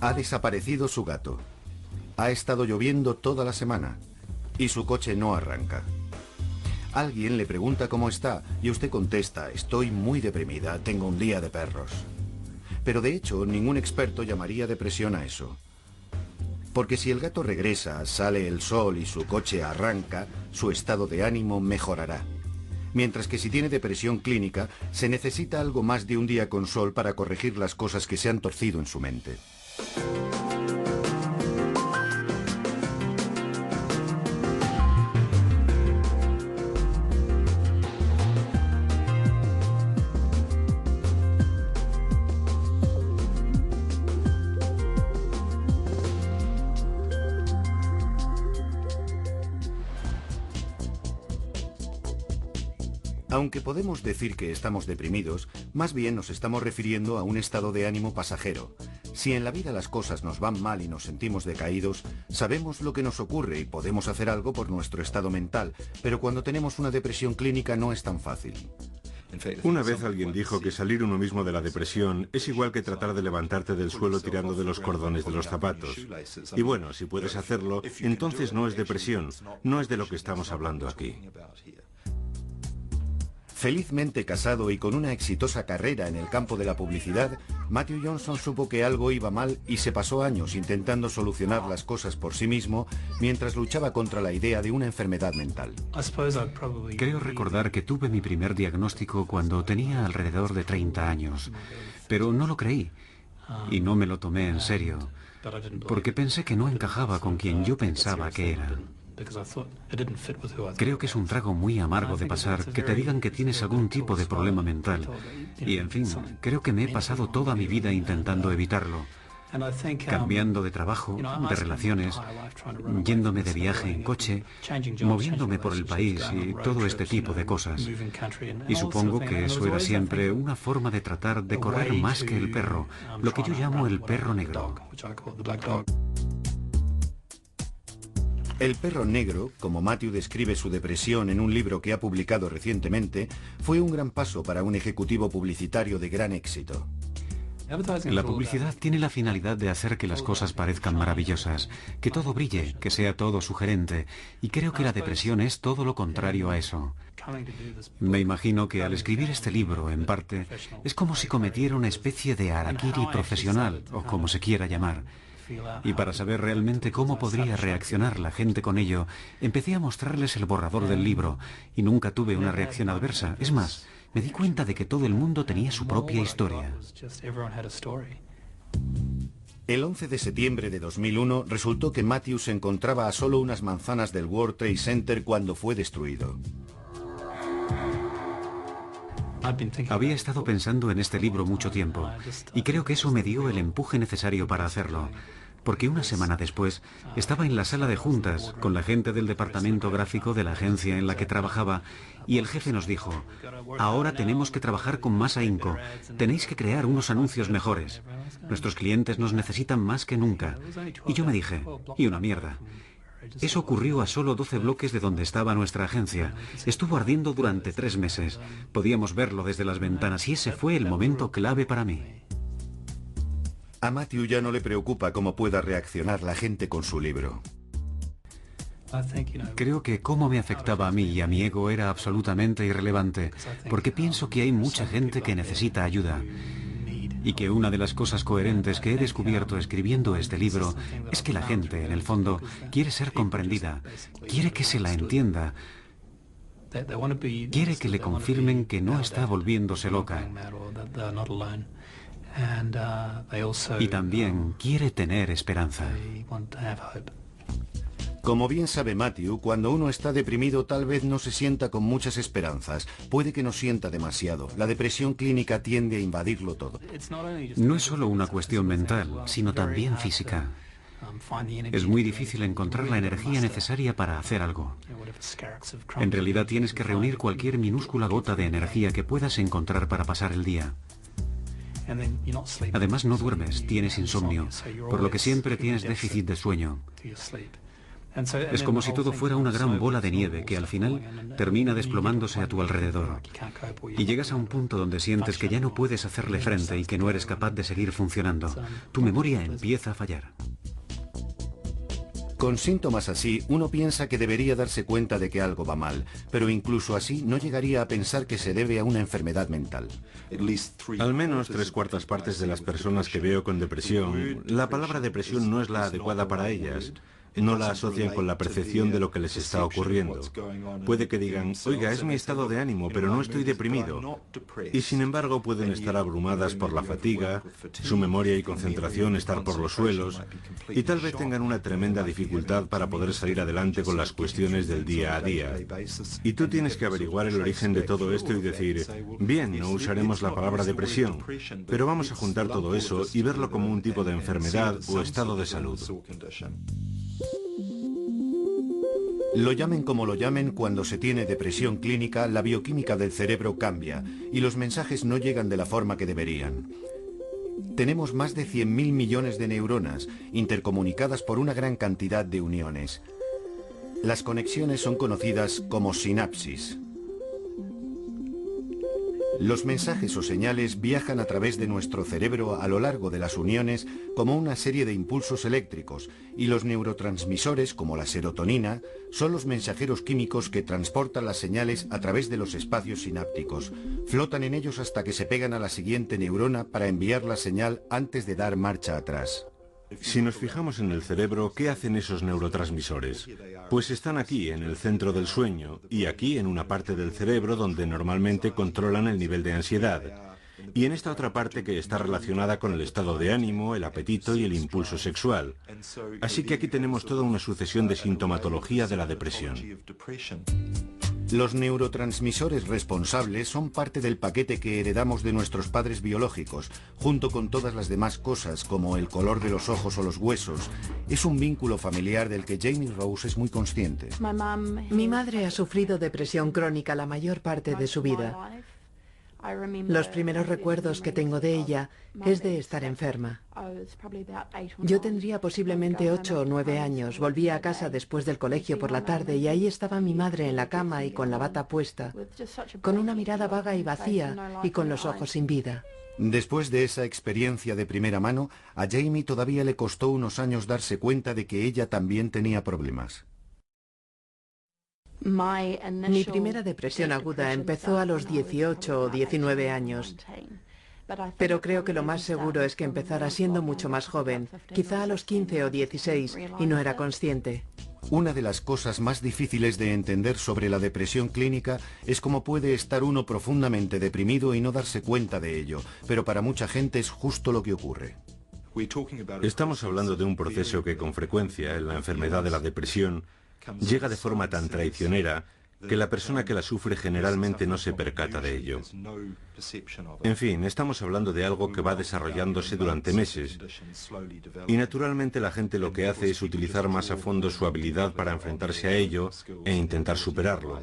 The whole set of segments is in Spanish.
Ha desaparecido su gato. Ha estado lloviendo toda la semana y su coche no arranca. Alguien le pregunta cómo está y usted contesta: estoy muy deprimida, tengo un día de perros. Pero de hecho, ningún experto llamaría depresión a eso. Porque si el gato regresa, sale el sol y su coche arranca, su estado de ánimo mejorará. Mientras que si tiene depresión clínica, se necesita algo más de un día con sol para corregir las cosas que se han torcido en su mente. Aunque podemos decir que estamos deprimidos, más bien nos estamos refiriendo a un estado de ánimo pasajero. Si en la vida las cosas nos van mal y nos sentimos decaídos, sabemos lo que nos ocurre y podemos hacer algo por nuestro estado mental, pero cuando tenemos una depresión clínica no es tan fácil. Una vez alguien dijo que salir uno mismo de la depresión es igual que tratar de levantarte del suelo tirando de los cordones de los zapatos. Y bueno, si puedes hacerlo, entonces no es depresión, no es de lo que estamos hablando aquí. Felizmente casado y con una exitosa carrera en el campo de la publicidad, Matthew Johnson supo que algo iba mal y se pasó años intentando solucionar las cosas por sí mismo mientras luchaba contra la idea de una enfermedad mental. Creo recordar que tuve mi primer diagnóstico cuando tenía alrededor de 30 años, pero no lo creí y no me lo tomé en serio, porque pensé que no encajaba con quien yo pensaba que era. Creo que es un trago muy amargo de pasar que te digan que tienes algún tipo de problema mental. Y en fin, creo que me he pasado toda mi vida intentando evitarlo. Cambiando de trabajo, de relaciones, yéndome de viaje en coche, moviéndome por el país y todo este tipo de cosas. Y supongo que eso era siempre una forma de tratar de correr más que el perro, lo que yo llamo el perro negro. El perro negro, como Matthew describe su depresión en un libro que ha publicado recientemente, fue un gran paso para un ejecutivo publicitario de gran éxito. La publicidad tiene la finalidad de hacer que las cosas parezcan maravillosas, que todo brille, que sea todo sugerente, y creo que la depresión es todo lo contrario a eso. Me imagino que al escribir este libro, en parte, es como si cometiera una especie de harakiri profesional, o como se quiera llamar. Y para saber realmente cómo podría reaccionar la gente con ello, empecé a mostrarles el borrador del libro y nunca tuve una reacción adversa. Es más, me di cuenta de que todo el mundo tenía su propia historia. El 11 de septiembre de 2001 resultó que Matthew se encontraba a solo unas manzanas del World Trade Center cuando fue destruido. Había estado pensando en este libro mucho tiempo y creo que eso me dio el empuje necesario para hacerlo, porque una semana después estaba en la sala de juntas con la gente del departamento gráfico de la agencia en la que trabajaba y el jefe nos dijo: ahora tenemos que trabajar con más ahínco, tenéis que crear unos anuncios mejores, nuestros clientes nos necesitan más que nunca. Y yo me dije: y una mierda. Eso ocurrió a solo 12 bloques de donde estaba nuestra agencia. Estuvo ardiendo durante 3 meses. Podíamos verlo desde las ventanas y ese fue el momento clave para mí. A Matthew ya no le preocupa cómo pueda reaccionar la gente con su libro. Creo que cómo me afectaba a mí y a mi ego era absolutamente irrelevante, porque pienso que hay mucha gente que necesita ayuda. Y que una de las cosas coherentes que he descubierto escribiendo este libro es que la gente, en el fondo, quiere ser comprendida, quiere que se la entienda, quiere que le confirmen que no está volviéndose loca. Y también quiere tener esperanza. Como bien sabe Matthew, cuando uno está deprimido tal vez no se sienta con muchas esperanzas. Puede que no sienta demasiado. La depresión clínica tiende a invadirlo todo. No es solo una cuestión mental, sino también física. Es muy difícil encontrar la energía necesaria para hacer algo. En realidad tienes que reunir cualquier minúscula gota de energía que puedas encontrar para pasar el día. Además no duermes, tienes insomnio, por lo que siempre tienes déficit de sueño. Es como si todo fuera una gran bola de nieve que al final termina desplomándose a tu alrededor. Y llegas a un punto donde sientes que ya no puedes hacerle frente y que no eres capaz de seguir funcionando. Tu memoria empieza a fallar. Con síntomas así, uno piensa que debería darse cuenta de que algo va mal, pero incluso así no llegaría a pensar que se debe a una enfermedad mental. Al menos 3/4 partes de las personas que veo con depresión, la palabra depresión no es la adecuada para ellas. No la asocian con la percepción de lo que les está ocurriendo. Puede que digan, oiga, es mi estado de ánimo, pero no estoy deprimido. Y sin embargo pueden estar abrumadas por la fatiga, su memoria y concentración estar por los suelos, y tal vez tengan una tremenda dificultad para poder salir adelante con las cuestiones del día a día. Y tú tienes que averiguar el origen de todo esto y decir, bien, no usaremos la palabra depresión, pero vamos a juntar todo eso y verlo como un tipo de enfermedad o estado de salud. Lo llamen como lo llamen, cuando se tiene depresión clínica, la bioquímica del cerebro cambia y los mensajes no llegan de la forma que deberían. Tenemos más de 100.000 millones de neuronas, intercomunicadas por una gran cantidad de uniones. Las conexiones son conocidas como sinapsis. Los mensajes o señales viajan a través de nuestro cerebro a lo largo de las uniones como una serie de impulsos eléctricos, y los neurotransmisores, como la serotonina, son los mensajeros químicos que transportan las señales a través de los espacios sinápticos. Flotan en ellos hasta que se pegan a la siguiente neurona para enviar la señal antes de dar marcha atrás. Si nos fijamos en el cerebro, ¿qué hacen esos neurotransmisores? Pues están aquí, en el centro del sueño, y aquí en una parte del cerebro donde normalmente controlan el nivel de ansiedad, y en esta otra parte que está relacionada con el estado de ánimo, el apetito y el impulso sexual. Así que aquí tenemos toda una sucesión de sintomatología de la depresión. Los neurotransmisores responsables son parte del paquete que heredamos de nuestros padres biológicos, junto con todas las demás cosas, como el color de los ojos o los huesos. Es un vínculo familiar del que Jamie Rose es muy consciente. Mi madre ha sufrido depresión crónica la mayor parte de su vida. Los primeros recuerdos que tengo de ella es de estar enferma. Yo tendría posiblemente 8 o 9 años. Volvía a casa después del colegio por la tarde y ahí estaba mi madre en la cama y con la bata puesta, con una mirada vaga y vacía y con los ojos sin vida. Después de esa experiencia de primera mano, a Jamie todavía le costó unos años darse cuenta de que ella también tenía problemas. Mi primera depresión aguda empezó a los 18 o 19 años, pero creo que lo más seguro es que empezara siendo mucho más joven, quizá a los 15 o 16, y no era consciente. Una de las cosas más difíciles de entender sobre la depresión clínica es cómo puede estar uno profundamente deprimido y no darse cuenta de ello, pero para mucha gente es justo lo que ocurre. Estamos hablando de un proceso que con frecuencia en la enfermedad de la depresión llega de forma tan traicionera que la persona que la sufre generalmente no se percata de ello. En fin, estamos hablando de algo que va desarrollándose durante meses. Y naturalmente la gente lo que hace es utilizar más a fondo su habilidad para enfrentarse a ello e intentar superarlo.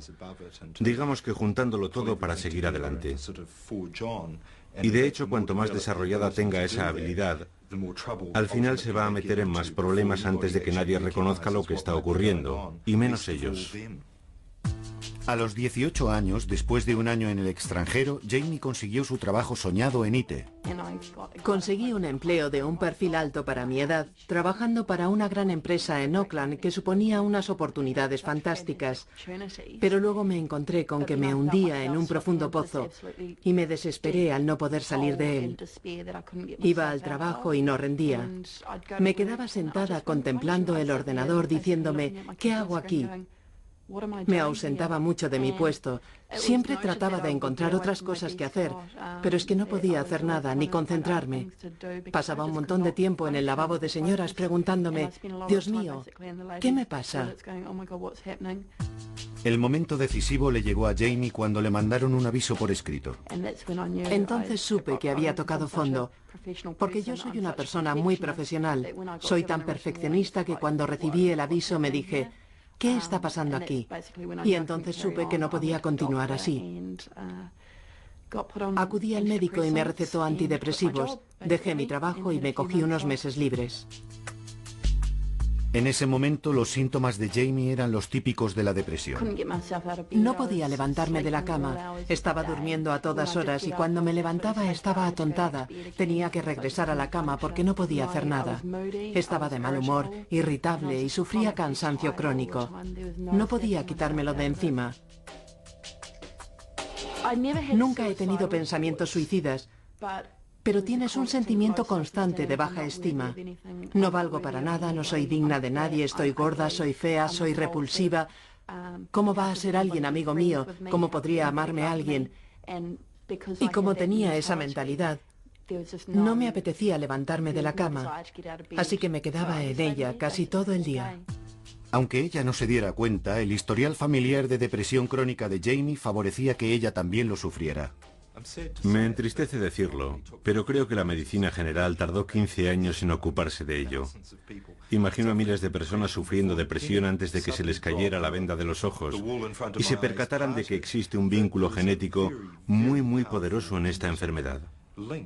Digamos que juntándolo todo para seguir adelante. Y de hecho, cuanto más desarrollada tenga esa habilidad, al final se va a meter en más problemas antes de que nadie reconozca lo que está ocurriendo, y menos ellos. A los 18 años, después de un año en el extranjero, Jamie consiguió su trabajo soñado en IT. Conseguí un empleo de un perfil alto para mi edad, trabajando para una gran empresa en Auckland que suponía unas oportunidades fantásticas. Pero luego me encontré con que me hundía en un profundo pozo y me desesperé al no poder salir de él. Iba al trabajo y no rendía. Me quedaba sentada contemplando el ordenador diciéndome, ¿qué hago aquí? Me ausentaba mucho de mi puesto. Siempre trataba de encontrar otras cosas que hacer, pero es que no podía hacer nada ni concentrarme. Pasaba un montón de tiempo en el lavabo de señoras preguntándome, Dios mío, ¿qué me pasa? El momento decisivo le llegó a Jamie cuando le mandaron un aviso por escrito. Entonces supe que había tocado fondo, porque yo soy una persona muy profesional. Soy tan perfeccionista que cuando recibí el aviso me dije, ¿qué está pasando aquí? Y entonces supe que no podía continuar así. Acudí al médico y me recetó antidepresivos. Dejé mi trabajo y me cogí unos meses libres. En ese momento los síntomas de Jamie eran los típicos de la depresión. No podía levantarme de la cama. Estaba durmiendo a todas horas y cuando me levantaba estaba atontada. Tenía que regresar a la cama porque no podía hacer nada. Estaba de mal humor, irritable y sufría cansancio crónico. No podía quitármelo de encima. Nunca he tenido pensamientos suicidas, pero tienes un sentimiento constante de baja estima. No valgo para nada, no soy digna de nadie, estoy gorda, soy fea, soy repulsiva. ¿Cómo va a ser alguien amigo mío? ¿Cómo podría amarme alguien? Y como tenía esa mentalidad, no me apetecía levantarme de la cama, así que me quedaba en ella casi todo el día. Aunque ella no se diera cuenta, el historial familiar de depresión crónica de Jamie favorecía que ella también lo sufriera. Me entristece decirlo, pero creo que la medicina general tardó 15 años en ocuparse de ello. Imagino a miles de personas sufriendo depresión antes de que se les cayera la venda de los ojos y se percataran de que existe un vínculo genético muy poderoso en esta enfermedad.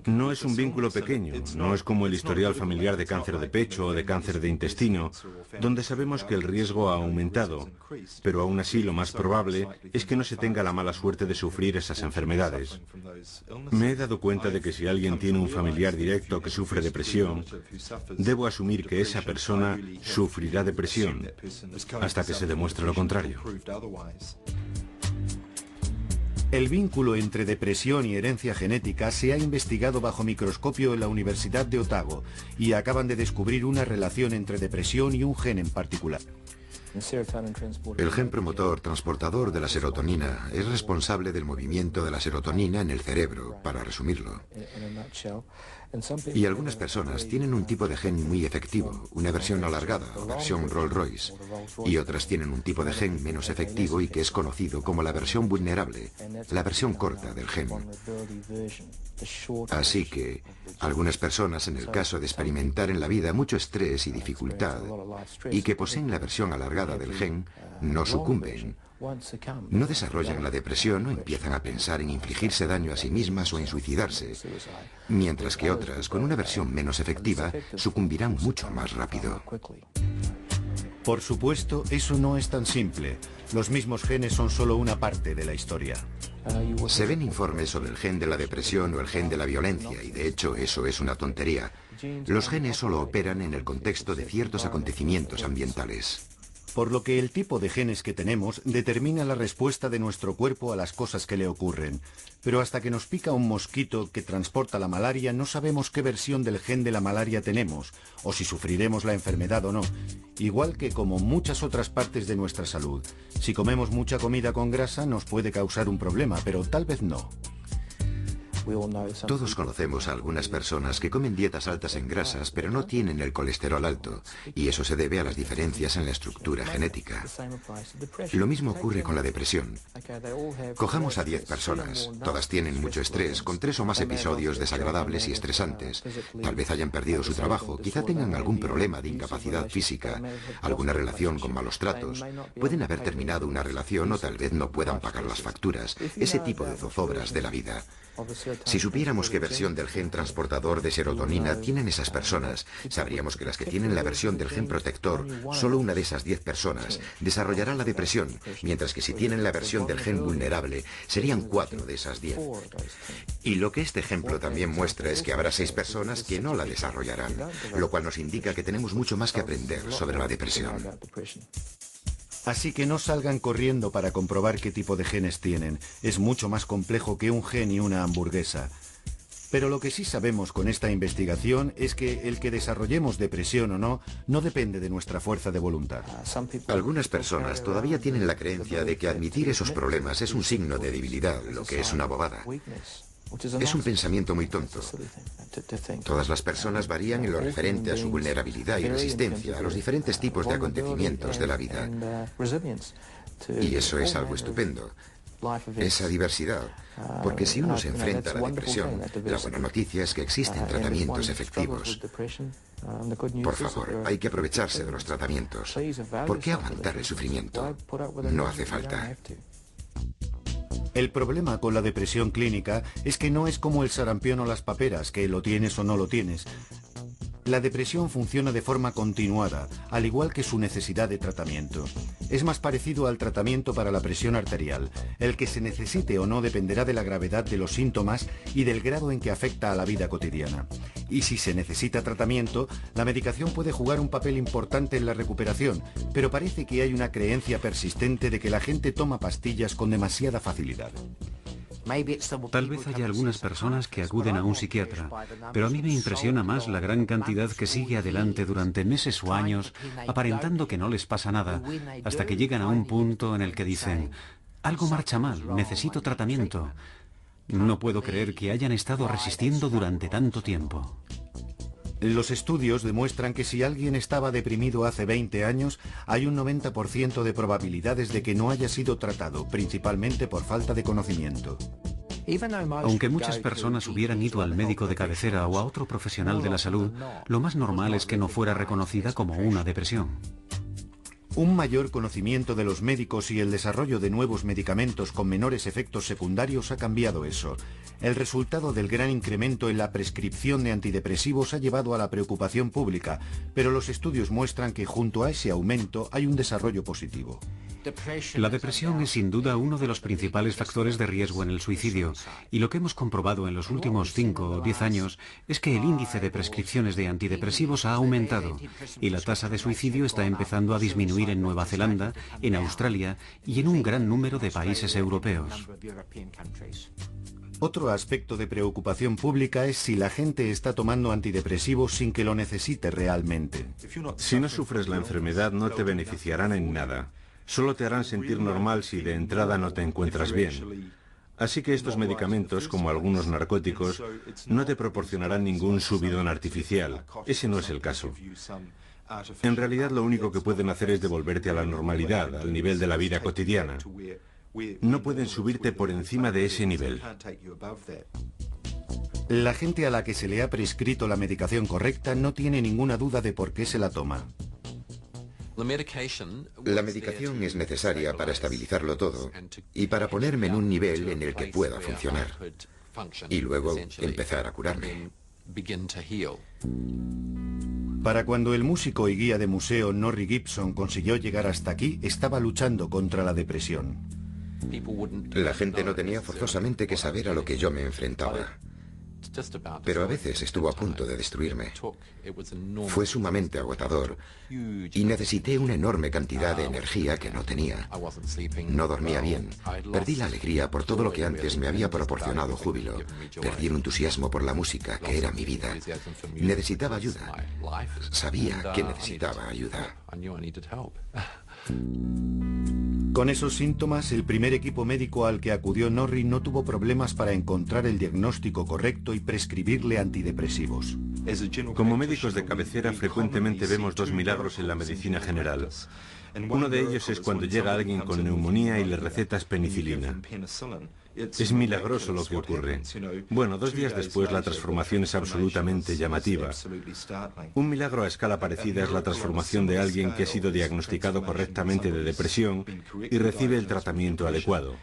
No es un vínculo pequeño, no es como el historial familiar de cáncer de pecho o de cáncer de intestino, donde sabemos que el riesgo ha aumentado, pero aún así lo más probable es que no se tenga la mala suerte de sufrir esas enfermedades. Me he dado cuenta de que si alguien tiene un familiar directo que sufre depresión, debo asumir que esa persona sufrirá depresión hasta que se demuestre lo contrario. El vínculo entre depresión y herencia genética se ha investigado bajo microscopio en la Universidad de Otago y acaban de descubrir una relación entre depresión y un gen en particular. El gen promotor transportador de la serotonina es responsable del movimiento de la serotonina en el cerebro, para resumirlo. Y algunas personas tienen un tipo de gen muy efectivo, una versión alargada o versión Rolls-Royce, y otras tienen un tipo de gen menos efectivo y que es conocido como la versión vulnerable, la versión corta del gen. Así que algunas personas, en el caso de experimentar en la vida mucho estrés y dificultad, y que poseen la versión alargada del gen, no sucumben. No desarrollan la depresión o empiezan a pensar en infligirse daño a sí mismas o en suicidarse, mientras que otras, con una versión menos efectiva, sucumbirán mucho más rápido. Por supuesto, eso no es tan simple. Los mismos genes son solo una parte de la historia. Se ven informes sobre el gen de la depresión o el gen de la violencia, y de hecho eso es una tontería. Los genes solo operan en el contexto de ciertos acontecimientos ambientales. Por lo que el tipo de genes que tenemos determina la respuesta de nuestro cuerpo a las cosas que le ocurren. Pero hasta que nos pica un mosquito que transporta la malaria, no sabemos qué versión del gen de la malaria tenemos, o si sufriremos la enfermedad o no. Igual que como muchas otras partes de nuestra salud. Si comemos mucha comida con grasa nos puede causar un problema, pero tal vez no. Todos conocemos a algunas personas que comen dietas altas en grasas, pero no tienen el colesterol alto, y eso se debe a las diferencias en la estructura genética. Lo mismo ocurre con la depresión. Cojamos a 10 personas, todas tienen mucho estrés, con 3 o más episodios desagradables y estresantes. Tal vez hayan perdido su trabajo, quizá tengan algún problema de incapacidad física, alguna relación con malos tratos. Pueden haber terminado una relación o tal vez no puedan pagar las facturas, ese tipo de zozobras de la vida. Si supiéramos qué versión del gen transportador de serotonina tienen esas personas, sabríamos que las que tienen la versión del gen protector, solo una de esas 10 personas desarrollará la depresión, mientras que si tienen la versión del gen vulnerable, serían 4 de esas 10. Y lo que este ejemplo también muestra es que habrá 6 personas que no la desarrollarán, lo cual nos indica que tenemos mucho más que aprender sobre la depresión. Así que no salgan corriendo para comprobar qué tipo de genes tienen. Es mucho más complejo que un gen y una hamburguesa. Pero lo que sí sabemos con esta investigación es que el que desarrollemos depresión o no, no depende de nuestra fuerza de voluntad. Algunas personas todavía tienen la creencia de que admitir esos problemas es un signo de debilidad, lo que es una bobada. Es un pensamiento muy tonto. Todas las personas varían en lo referente a su vulnerabilidad y resistencia a los diferentes tipos de acontecimientos de la vida. Y eso es algo estupendo. Esa diversidad. Porque si uno se enfrenta a la depresión, la buena noticia es que existen tratamientos efectivos. Por favor, hay que aprovecharse de los tratamientos. ¿Por qué aguantar el sufrimiento? No hace falta. El problema con la depresión clínica es que no es como el sarampión o las paperas, que lo tienes o no lo tienes. La depresión funciona de forma continuada, al igual que su necesidad de tratamiento. Es más parecido al tratamiento para la presión arterial. El que se necesite o no dependerá de la gravedad de los síntomas y del grado en que afecta a la vida cotidiana. Y si se necesita tratamiento, la medicación puede jugar un papel importante en la recuperación, pero parece que hay una creencia persistente de que la gente toma pastillas con demasiada facilidad. Tal vez haya algunas personas que acuden a un psiquiatra, pero a mí me impresiona más la gran cantidad que sigue adelante durante meses o años, aparentando que no les pasa nada, hasta que llegan a un punto en el que dicen, algo marcha mal, necesito tratamiento. No puedo creer que hayan estado resistiendo durante tanto tiempo. Los estudios demuestran que si alguien estaba deprimido hace 20 años, hay un 90% de probabilidades de que no haya sido tratado, principalmente por falta de conocimiento. Aunque muchas personas hubieran ido al médico de cabecera o a otro profesional de la salud, lo más normal es que no fuera reconocida como una depresión. Un mayor conocimiento de los médicos y el desarrollo de nuevos medicamentos con menores efectos secundarios ha cambiado eso. El resultado del gran incremento en la prescripción de antidepresivos ha llevado a la preocupación pública, pero los estudios muestran que junto a ese aumento hay un desarrollo positivo. La depresión es sin duda uno de los principales factores de riesgo en el suicidio, y lo que hemos comprobado en los últimos 5 o 10 años es que el índice de prescripciones de antidepresivos ha aumentado, y la tasa de suicidio está empezando a disminuir en Nueva Zelanda, en Australia y en un gran número de países europeos. Otro aspecto de preocupación pública es si la gente está tomando antidepresivos sin que lo necesite realmente. Si no sufres la enfermedad, no te beneficiarán en nada. Solo te harán sentir normal si de entrada no te encuentras bien. Así que estos medicamentos, como algunos narcóticos, no te proporcionarán ningún subidón artificial. Ese no es el caso. En realidad lo único que pueden hacer es devolverte a la normalidad, al nivel de la vida cotidiana. No pueden subirte por encima de ese nivel. La gente a la que se le ha prescrito la medicación correcta no tiene ninguna duda de por qué se la toma. La medicación es necesaria para estabilizarlo todo y para ponerme en un nivel en el que pueda funcionar y luego empezar a curarme. Para cuando el músico y guía de museo Norrie Gibson consiguió llegar hasta aquí, estaba luchando contra la depresión. La gente no tenía forzosamente que saber a lo que yo me enfrentaba, pero a veces estuvo a punto de destruirme. Fue sumamente agotador y necesité una enorme cantidad de energía que no tenía. No dormía bien, perdí la alegría por todo lo que antes me había proporcionado júbilo, perdí el entusiasmo por la música, que era mi vida. Necesitaba ayuda. Sabía que necesitaba ayuda. Con esos síntomas, el primer equipo médico al que acudió Norrie no tuvo problemas para encontrar el diagnóstico correcto y prescribirle antidepresivos. Como médicos de cabecera, frecuentemente vemos dos milagros en la medicina general. Uno de ellos es cuando llega alguien con neumonía y le recetas penicilina. Es milagroso lo que ocurre. Bueno, 2 días después la transformación es absolutamente llamativa. Un milagro a escala parecida es la transformación de alguien que ha sido diagnosticado correctamente de depresión y recibe el tratamiento adecuado.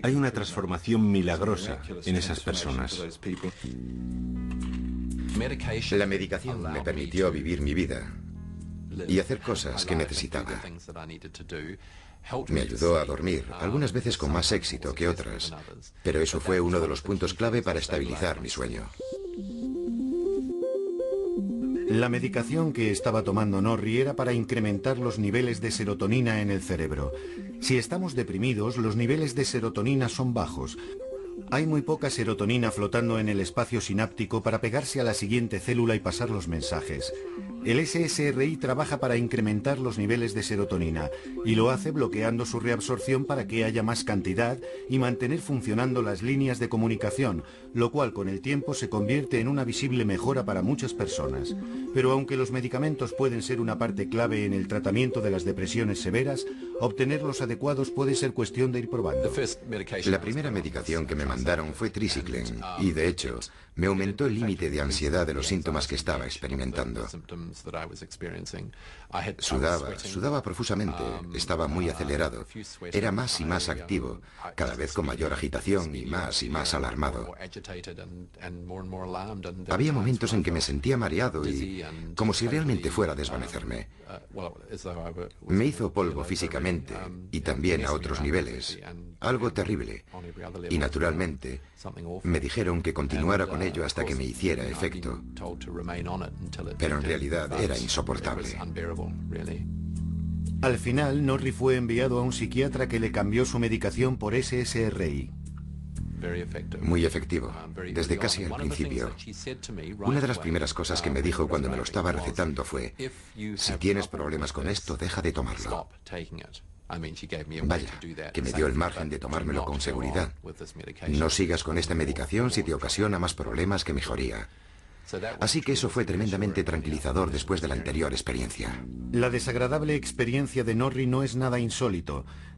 Hay una transformación milagrosa en esas personas. La medicación me permitió vivir mi vida y hacer cosas que necesitaba. Me ayudó a dormir, algunas veces con más éxito que otras, pero eso fue uno de los puntos clave para estabilizar mi sueño. La medicación que estaba tomando Norrie era para incrementar los niveles de serotonina en el cerebro. Si estamos deprimidos, los niveles de serotonina son bajos. Hay muy poca serotonina flotando en el espacio sináptico para pegarse a la siguiente célula y pasar los mensajes. El SSRI trabaja para incrementar los niveles de serotonina y lo hace bloqueando su reabsorción para que haya más cantidad y mantener funcionando las líneas de comunicación, lo cual con el tiempo se convierte en una visible mejora para muchas personas. Pero aunque los medicamentos pueden ser una parte clave en el tratamiento de las depresiones severas, Obtener los adecuados puede ser cuestión de ir probando. La primera medicación que me mandaron fue Triciclen y, de hecho, me aumentó el límite de ansiedad de los síntomas que estaba experimentando. Sudaba profusamente, estaba muy acelerado, era más y más activo, cada vez con mayor agitación y más alarmado. Había momentos en que me sentía mareado y como si realmente fuera a desvanecerme. Me hizo polvo físicamente y también a otros niveles, algo terrible. Y naturalmente, me dijeron que continuara con ello hasta que me hiciera efecto. Pero en realidad era insoportable. Al final, Norrie fue enviado a un psiquiatra que le cambió su medicación por SSRI. Muy efectivo, desde casi al principio. Una de las primeras cosas que me dijo cuando me lo estaba recetando fue: si tienes problemas con esto, deja de tomarlo. Vaya, que me dio el margen de tomármelo con seguridad. No sigas con esta medicación si te ocasiona más problemas que mejoría. Así que eso fue tremendamente tranquilizador después de la anterior experiencia. La desagradable experiencia de Norrie no es nada insólito.